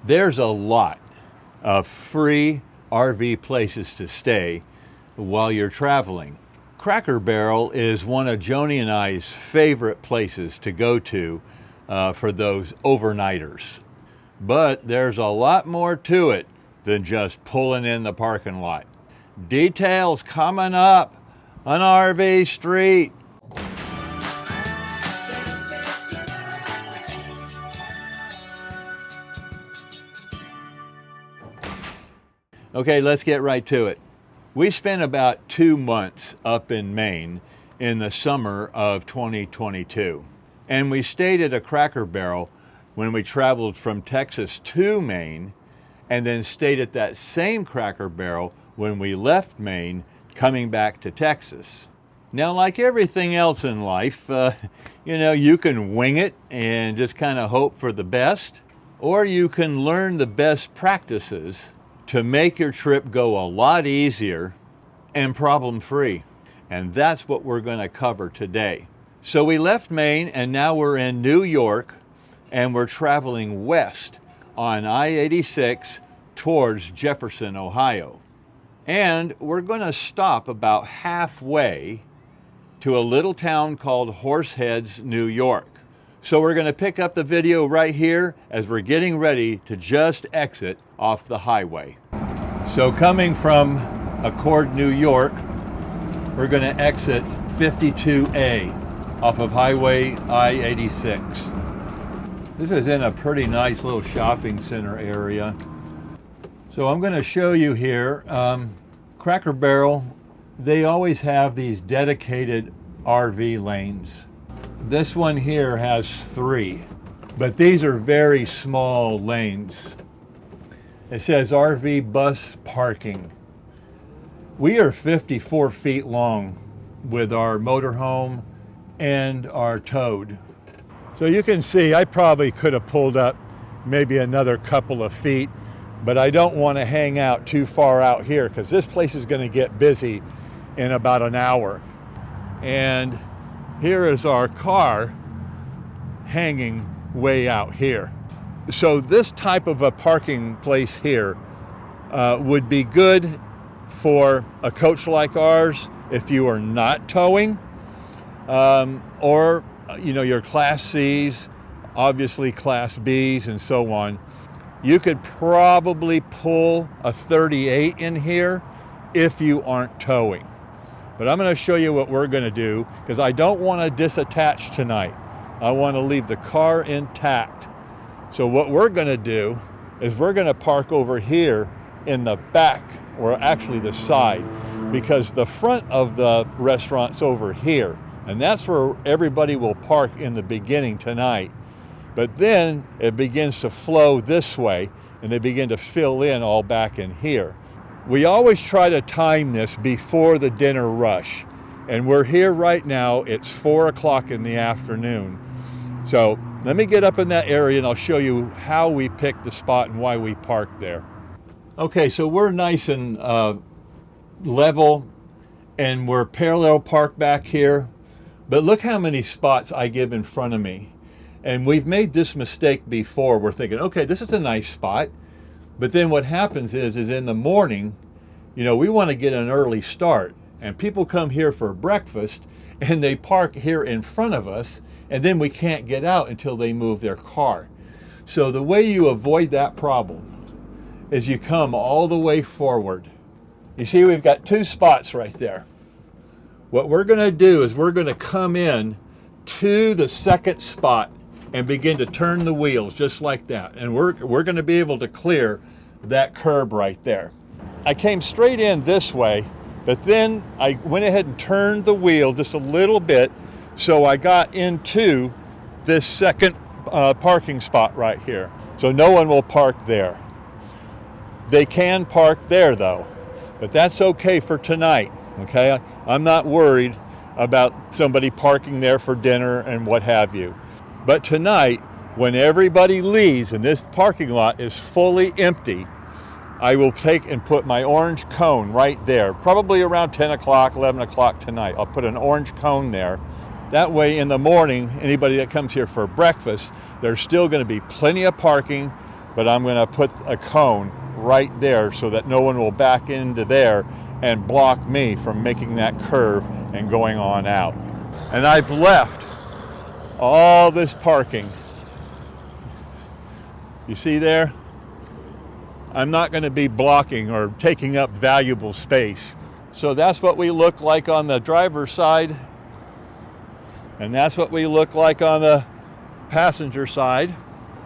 There's a lot of free RV places to stay while you're traveling. Cracker Barrel is one of Joni and I's favorite places to go to for those overnighters. But there's a lot more to it than just pulling in the parking lot. Details coming up on RV Street. Okay, let's get right to it. We spent about 2 months up in Maine in the summer of 2022. And we stayed at a Cracker Barrel when we traveled from Texas to Maine, and then stayed at that same Cracker Barrel when we left Maine coming back to Texas. Now, like everything else in life, you can wing it and just kind of hope for the best, or you can learn the best practices to make your trip go a lot easier and problem-free. And that's what we're going to cover today. So we left Maine and now we're in New York, and we're traveling west on I-86 towards Jefferson, Ohio. And we're going to stop about halfway to a little town called Horseheads, New York. So we're going to pick up the video right here as we're getting ready to just exit off the highway. So coming from Accord, New York, we're going to exit 52A off of Highway I-86. This is in a pretty nice little shopping center area. So I'm going to show you here, Cracker Barrel, they always have these dedicated RV lanes. This one here has 3, but these are very small lanes. It says RV bus parking. We are 54 feet long with our motorhome and our towed. So you can see I probably could have pulled up maybe another couple of feet, but I don't want to hang out too far out here because this place is going to get busy in about an hour. And here is our car hanging way out here. So this type of a parking place here would be good for a coach like ours if you are not towing, or your Class C's, obviously Class B's and so on. You could probably pull a 38 in here if you aren't towing. But I'm going to show you what we're going to do because I don't want to disattach tonight. I want to leave the car intact. So what we're going to do is we're going to park over here in the back, or actually the side, because the front of the restaurant's over here. And that's where everybody will park in the beginning tonight. But then it begins to flow this way and they begin to fill in all back in here. We always try to time this before the dinner rush. And we're here right now, it's 4 o'clock in the afternoon. So let me get up in that area and I'll show you how we picked the spot and why we parked there. Okay, so we're nice and level and we're parallel parked back here. But look how many spots I give in front of me. And we've made this mistake before. We're thinking, okay, this is a nice spot. But then what happens is in the morning, we want to get an early start. And people come here for breakfast and they park here in front of us. And then we can't get out until they move their car. So the way you avoid that problem is you come all the way forward. You see, we've got 2 spots right there. What we're going to do is we're going to come in to the second spot and begin to turn the wheels just like that. And we're going to be able to clear that curb right there. I came straight in this way, but then I went ahead and turned the wheel just a little bit, so I got into this second parking spot right here. So no one will park there. They can park there though, but that's okay for tonight, okay? I'm not worried about somebody parking there for dinner and what have you. But tonight, when everybody leaves and this parking lot is fully empty, I will take and put my orange cone right there, probably around 10 o'clock, 11 o'clock tonight. I'll put an orange cone there. That way in the morning, anybody that comes here for breakfast, there's still going to be plenty of parking. but I'm going to put a cone right there so that no one will back into there and block me from making that curve and going on out. And I've left all this parking. You see there? I'm not going to be blocking or taking up valuable space. So that's what we look like on the driver's side, and that's what we look like on the passenger side.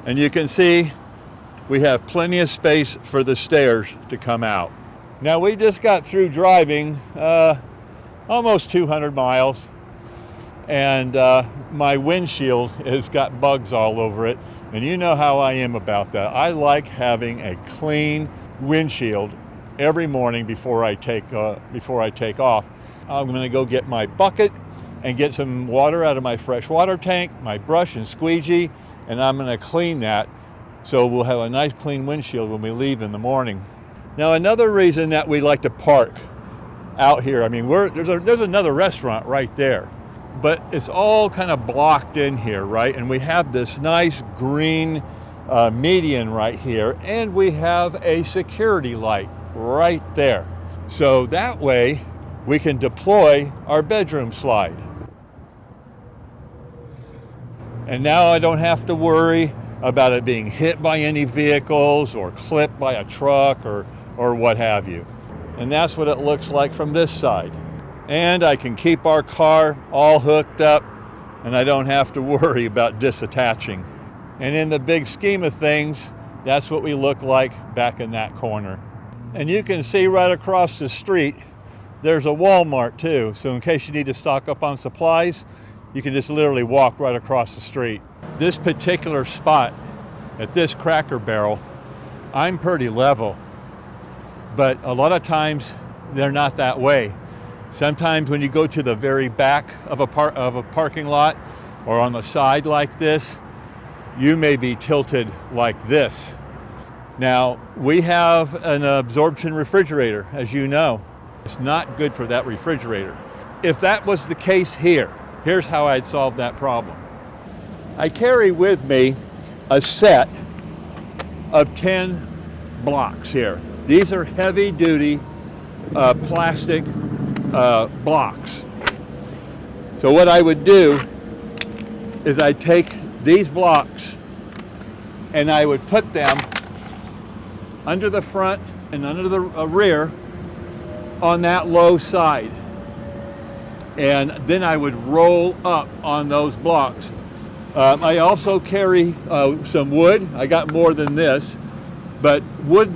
And you can see we have plenty of space for the stairs to come out. Now we just got through driving almost 200 miles, and my windshield has got bugs all over it. And you know how I am about that. I like having a clean windshield every morning before I take off. I'm going to go get my bucket and get some water out of my fresh water tank, my brush and squeegee, and I'm going to clean that so we'll have a nice clean windshield when we leave in the morning. Now another reason that we like to park out here, I mean, there's another restaurant right there, but it's all kind of blocked in here, right? And we have this nice green median right here, and we have a security light right there. So that way we can deploy our bedroom slide. And now I don't have to worry about it being hit by any vehicles or clipped by a truck or what have you. And that's what it looks like from this side. And I can keep our car all hooked up, and I don't have to worry about disattaching. And in the big scheme of things, that's what we look like back in that corner. And you can see right across the street, there's a Walmart too. So in case you need to stock up on supplies, you can just literally walk right across the street. This particular spot at this Cracker Barrel, I'm pretty level, but a lot of times they're not that way. Sometimes when you go to the very back of a parking lot or on the side like this, you may be tilted like this. Now, we have an absorption refrigerator, as you know. It's not good for that refrigerator. If that was the case here, here's how I'd solve that problem. I carry with me a set of 10 blocks here. These are heavy-duty plastic blocks. So what I would do is I'd take these blocks and I would put them under the front and under the rear on that low side. And then I would roll up on those blocks. I also carry some wood. I got more than this, but wood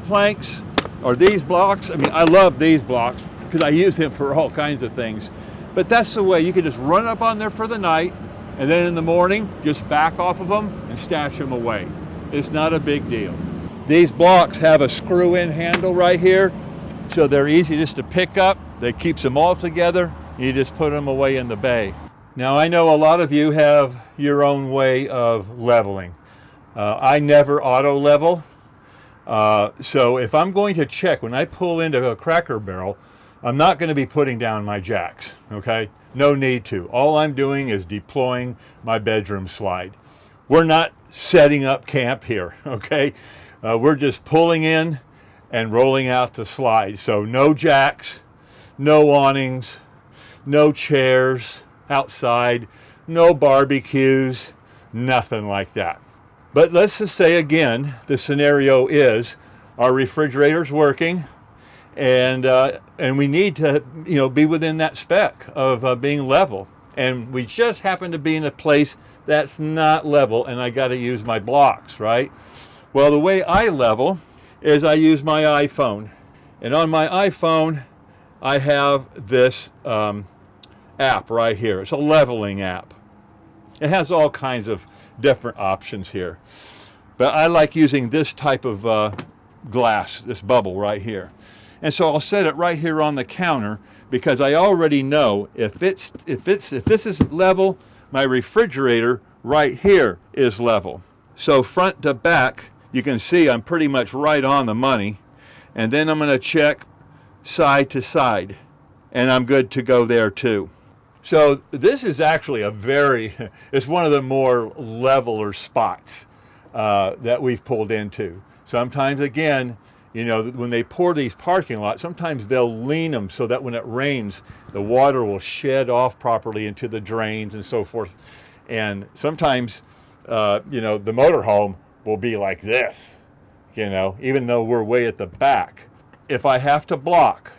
planks or these blocks. I mean, I love these blocks because I use them for all kinds of things. But that's the way you can just run up on there for the night, and then in the morning, just back off of them and stash them away. It's not a big deal. These blocks have a screw-in handle right here, so they're easy just to pick up. That keeps them all together. You just put them away in the bay. Now, I know a lot of you have your own way of leveling. I never auto level. So if I'm going to check, when I pull into a Cracker Barrel, I'm not going to be putting down my jacks, okay? No need to. All I'm doing is deploying my bedroom slide. We're not setting up camp here, okay? We're just pulling in and rolling out the slide. So no jacks, no awnings, no chairs outside, no barbecues, nothing like that. But let's just say again, the scenario is our refrigerator's working, and we need to, be within that spec of being level. And we just happen to be in a place that's not level, and I got to use my blocks, right? Well, the way I level is I use my iPhone, and on my iPhone, I have this app right here. It's a leveling app. It has all kinds of different options here. But I like using this type of glass, this bubble right here. And so I'll set it right here on the counter because I already know if this is level, my refrigerator right here is level. So front to back, you can see I'm pretty much right on the money. And then I'm going to check side to side, and I'm good to go there too. So this is actually it's one of the more leveler spots. that we've pulled into. Sometimes, again, you know, when they pour these parking lots, sometimes they'll lean them so that when it rains, the water will shed off properly into the drains and so forth. And sometimes, you know, the motorhome will be like this, you know, even though we're way at the back. If I have to block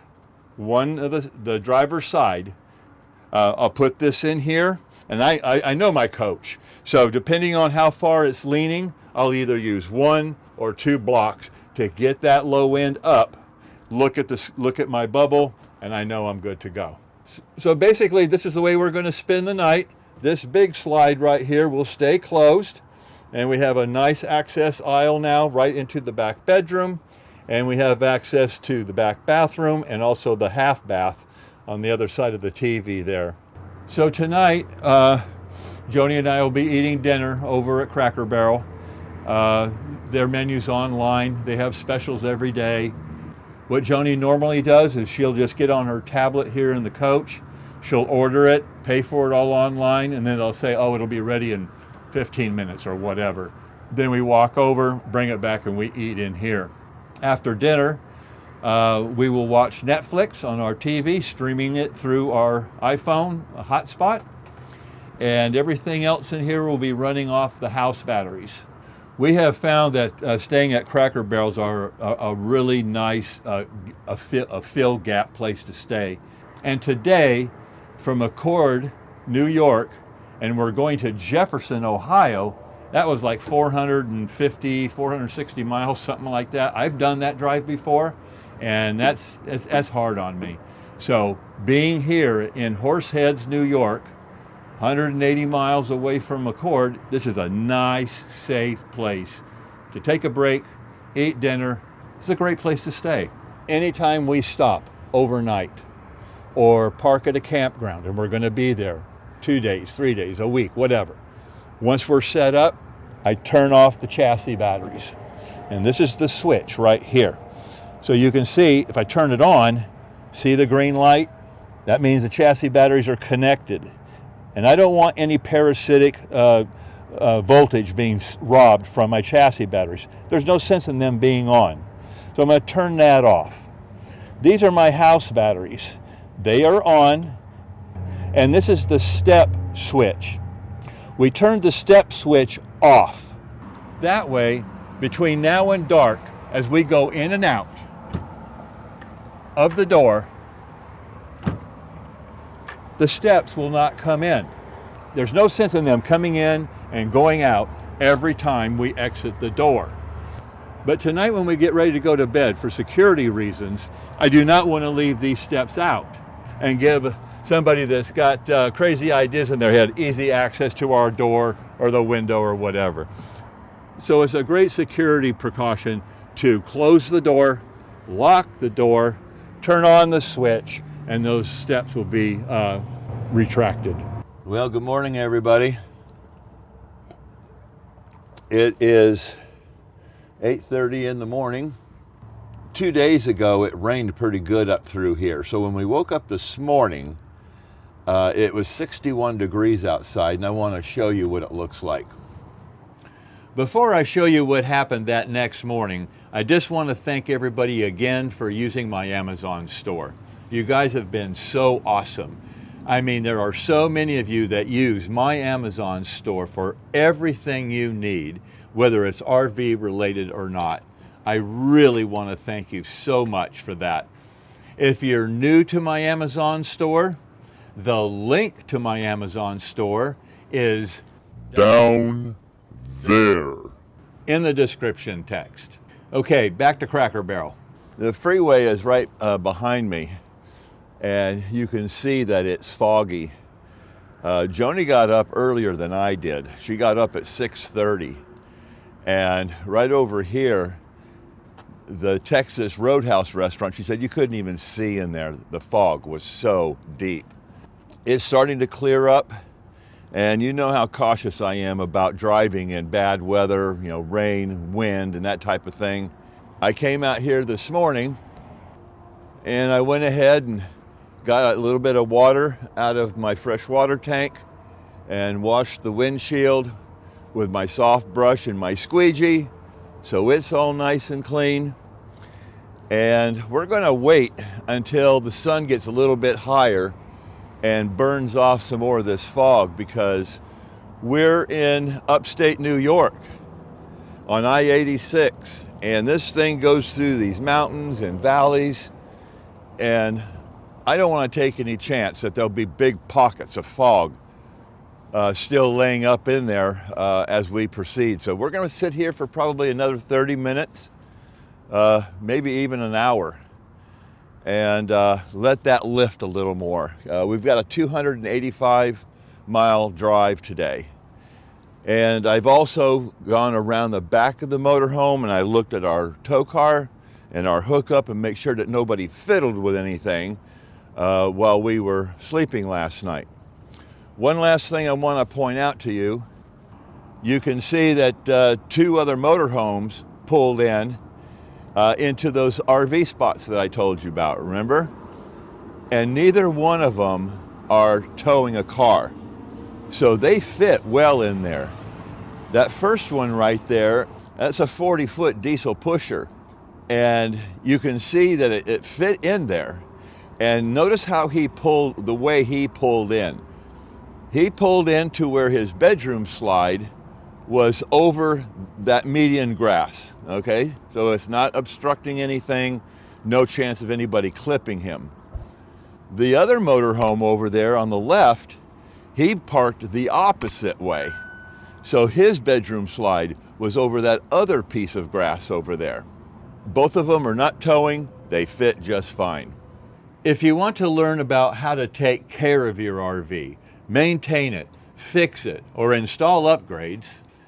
one of the driver's side, I'll put this in here, and I know my coach. So depending on how far it's leaning, I'll either use 1 or 2 blocks to get that low end up, look at my bubble, and I know I'm good to go. So basically, this is the way we're going to spend the night. This big slide right here will stay closed, and we have a nice access aisle now right into the back bedroom, and we have access to the back bathroom and also the half bath on the other side of the TV there. So tonight, Joni and I will be eating dinner over at Cracker Barrel. Their menu's online. They have specials every day. What Joni normally does is she'll just get on her tablet here in the coach. She'll order it, pay for it all online, and then they'll say, oh, it'll be ready in 15 minutes or whatever. Then we walk over, bring it back, and we eat in here. After dinner, we will watch Netflix on our TV, streaming it through our iPhone, a hotspot, and everything else in here will be running off the house batteries. We have found that staying at Cracker Barrels are a really nice a fill gap place to stay. And today, from Accord, New York, and we're going to Jefferson, Ohio, that was like 450, 460 miles, something like that. I've done that drive before, and that's hard on me. So being here in Horseheads, New York, 180 miles away from Accord, this is a nice, safe place to take a break, eat dinner. It's a great place to stay. Anytime we stop overnight or park at a campground, and we're going to be there 2 days, 3 days, a week, whatever. Once we're set up, I turn off the chassis batteries. And this is the switch right here. So you can see, if I turn it on, see the green light? That means the chassis batteries are connected. And I don't want any parasitic voltage being robbed from my chassis batteries. There's no sense in them being on. So I'm going to turn that off. These are my house batteries. They are on, and this is the step switch. We turned the step switch off. That way, between now and dark, as we go in and out of the door, the steps will not come in. There's no sense in them coming in and going out every time we exit the door. But tonight when we get ready to go to bed, for security reasons, I do not want to leave these steps out and give somebody that's got crazy ideas in their head easy access to our door or the window or whatever. So it's a great security precaution to close the door, lock the door, turn on the switch, and those steps will be retracted. Well, good morning, everybody. It is 8:30 in the morning. 2 days ago, it rained pretty good up through here. So when we woke up this morning, it was 61 degrees outside, and I want to show you what it looks like. Before I show you what happened that next morning, I just want to thank everybody again for using my Amazon store. You guys have been so awesome. I mean, there are so many of you that use my Amazon store for everything you need, whether it's RV related or not. I really want to thank you so much for that. If you're new to my Amazon store, the link to my Amazon store is down there in the description text. Okay, back to Cracker Barrel. The freeway is right behind me, and you can see that it's foggy. Joni got up earlier than I did. She got up at 6:30, and right over here, the Texas Roadhouse restaurant, she said you couldn't even see in there. The fog was so deep. It's starting to clear up, and you know how cautious I am about driving in bad weather, you know, rain, wind, and that type of thing. I came out here this morning, and I went ahead and got a little bit of water out of my fresh water tank and washed the windshield, with my soft brush and my squeegee, so it's all nice and clean. And we're gonna wait until the sun gets a little bit higher and burns off some more of this fog, because we're in upstate New York on I-86, and this thing goes through these mountains and valleys, and I don't want to take any chance that there'll be big pockets of fog still laying up in there as we proceed. So we're going to sit here for probably another 30 minutes, maybe even an hour, and let that lift a little more. We've got a 285-mile drive today. And I've also gone around the back of the motorhome and I looked at our tow car and our hookup and make sure that nobody fiddled with anything while we were sleeping last night. One last thing I want to point out to you. You can see that two other motorhomes pulled in into those RV spots that I told you about, remember? And neither one of them are towing a car. So they fit well in there. That first one right there, that's a 40-foot diesel pusher. And you can see that it fit in there. And notice how the way he pulled in. He pulled in to where his bedroom slide was over that median grass, okay? So it's not obstructing anything, no chance of anybody clipping him. The other motorhome over there on the left, he parked the opposite way. So his bedroom slide was over that other piece of grass over there. Both of them are not towing, they fit just fine. If you want to learn about how to take care of your RV, maintain it, fix it, or install upgrades,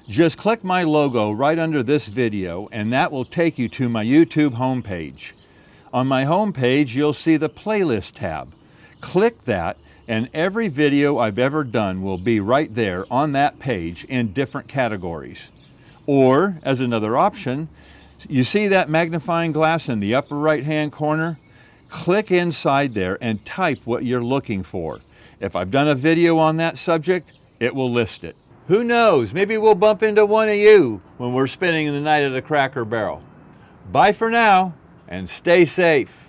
just click my logo right under this video and that will take you to my YouTube homepage. On my homepage, you'll see the playlist tab. Click that and every video I've ever done will be right there on that page in different categories. Or, as another option, you see that magnifying glass in the upper right-hand corner? Click inside there and type what you're looking for. If I've done a video on that subject, it will list it. Who knows, maybe we'll bump into one of you when we're spending the night at a Cracker Barrel. Bye for now, and stay safe.